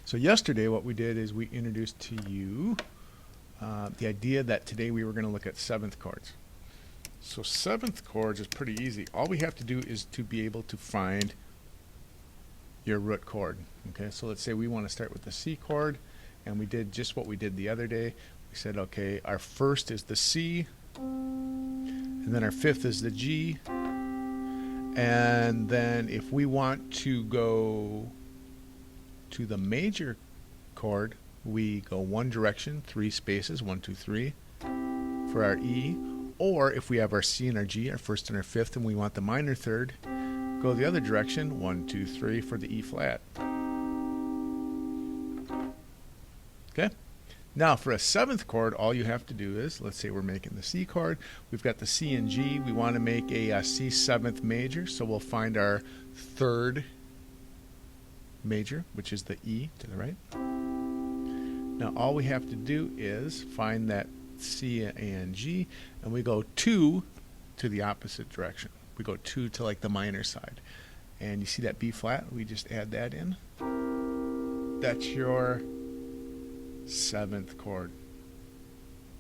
So yesterday what we did is we introduced to you the idea that today we were going to look at seventh chords. So seventh chords is pretty easy. All we have to do is to be able to find your root chord. Okay, so let's say we want to start with the C chord, and we did just what we did the other day. We said, okay, our first is the C, and then our fifth is the G, and then if we want to go to the major chord, we go one direction, 3 spaces, 1, 2, 3 for our E. Or if we have our C and our G, our first and our fifth, and we want the minor third, go the other direction, 1, 2, 3 for the E flat. Okay? Now for a seventh chord, all you have to do is, let's say we're making the C chord, we've got the C and G, we want to make a C seventh major, so we'll find our third major, which is the E to the right. Now all we have to do is find that C and G, and we go 2 to the opposite direction. We go 2 to like the minor side. And you see that B flat? We just add that in. That's your seventh chord.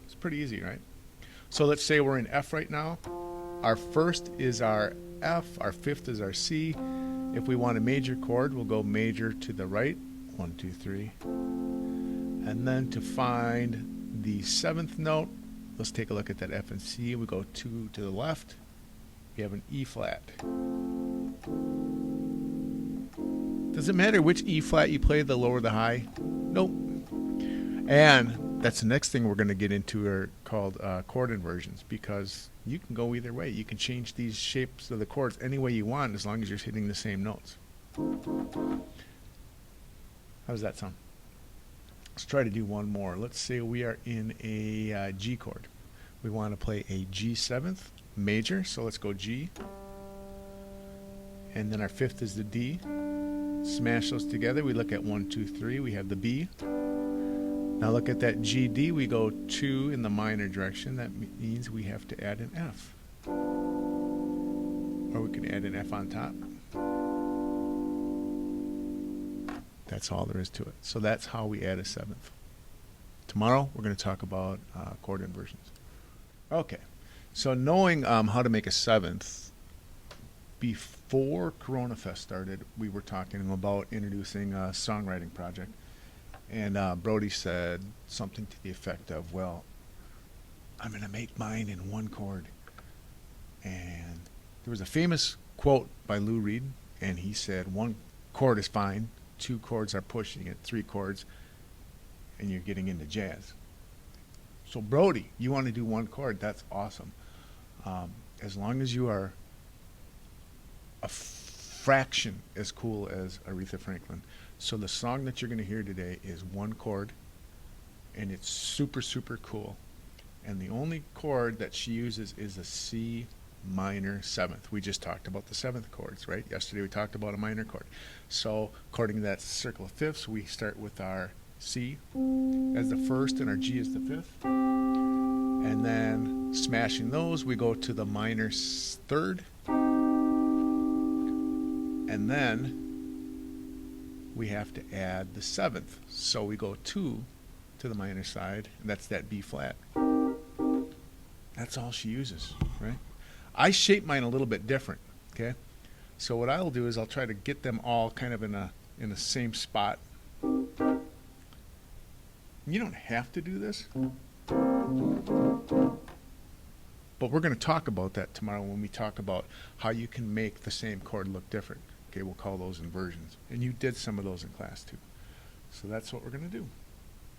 It's pretty easy, right? So let's say we're in F right now. Our first is our F, our fifth is our C. If we want a major chord, we'll go major to the right, 1, 2, 3. And then to find the seventh note, let's take a look at that F and C. We go 2 to the left. We have an E flat. Does it matter which E flat you play, the lower the high? Nope. And that's the next thing we're going to get into are called chord inversions, because you can go either way. You can change these shapes of the chords any way you want as long as you're hitting the same notes. How does that sound? Let's try to do one more. Let's say we are in a G chord. We want to play a G seventh major, so let's go G. And then our fifth is the D. Smash those together. We look at 1, 2, 3. We have the B. Now look at that G, D. We go 2 in the minor direction. That means we have to add an F. Or we can add an F on top. That's all there is to it. So that's how we add a seventh. Tomorrow we're going to talk about chord inversions. Okay, so knowing how to make a seventh, before Corona Fest started, we were talking about introducing a songwriting project. And Brody said something to the effect of, well, I'm going to make mine in one chord. And there was a famous quote by Lou Reed, and he said, 1 chord is fine, 2 chords are pushing it, 3 chords, and you're getting into jazz. So Brody, you want to do 1 chord, that's awesome. As long as you are a fraction as cool as Aretha Franklin. So the song that you're going to hear today is 1 chord, and it's super, super cool. And the only chord that she uses is a C minor seventh. We just talked about the seventh chords, right? Yesterday we talked about a minor chord. So according to that circle of fifths, we start with our C as the first and our G as the fifth. And then smashing those, we go to the minor third. And then we have to add the seventh. So we go 2 to the minor side, and that's that B flat. That's all she uses, right? I shape mine a little bit different, okay? So what I'll do is I'll try to get them all kind of in the same spot. You don't have to do this, but we're going to talk about that tomorrow when we talk about how you can make the same chord look different. Okay, we'll call those inversions. And you did some of those in class too. So that's what we're going to do.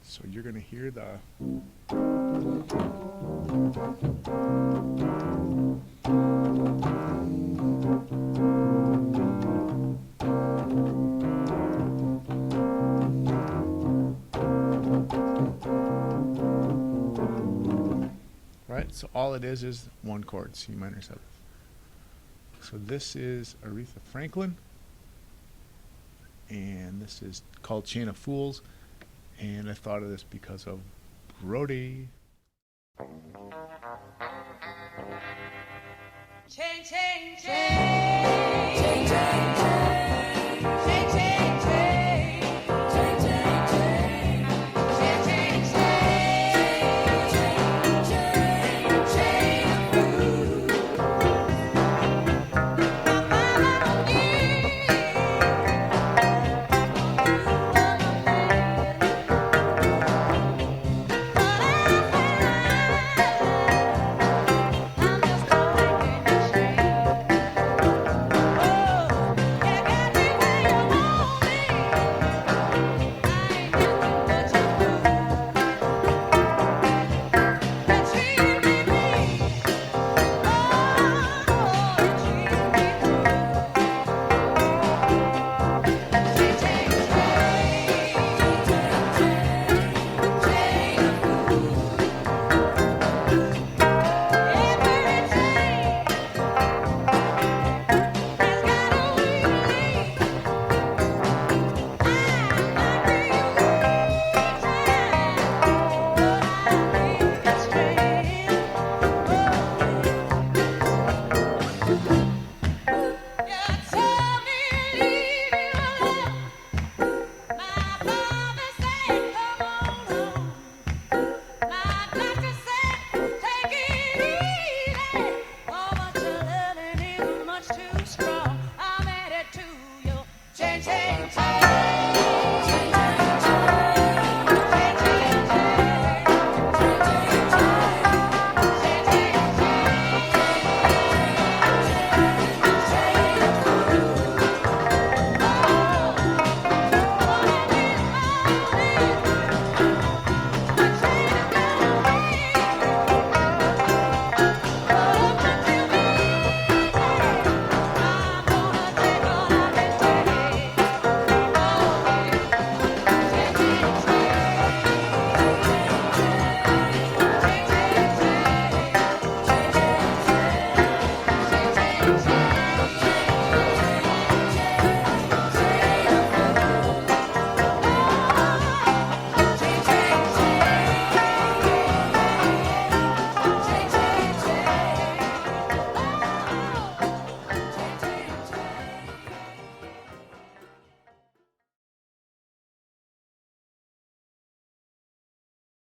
So you're going to hear the... Right? So all it is 1 chord, C minor seventh. So this is Aretha Franklin, and this is called Chain of Fools, and I thought of this because of Brody. Chain, chain, chain. Chain, chain, chain.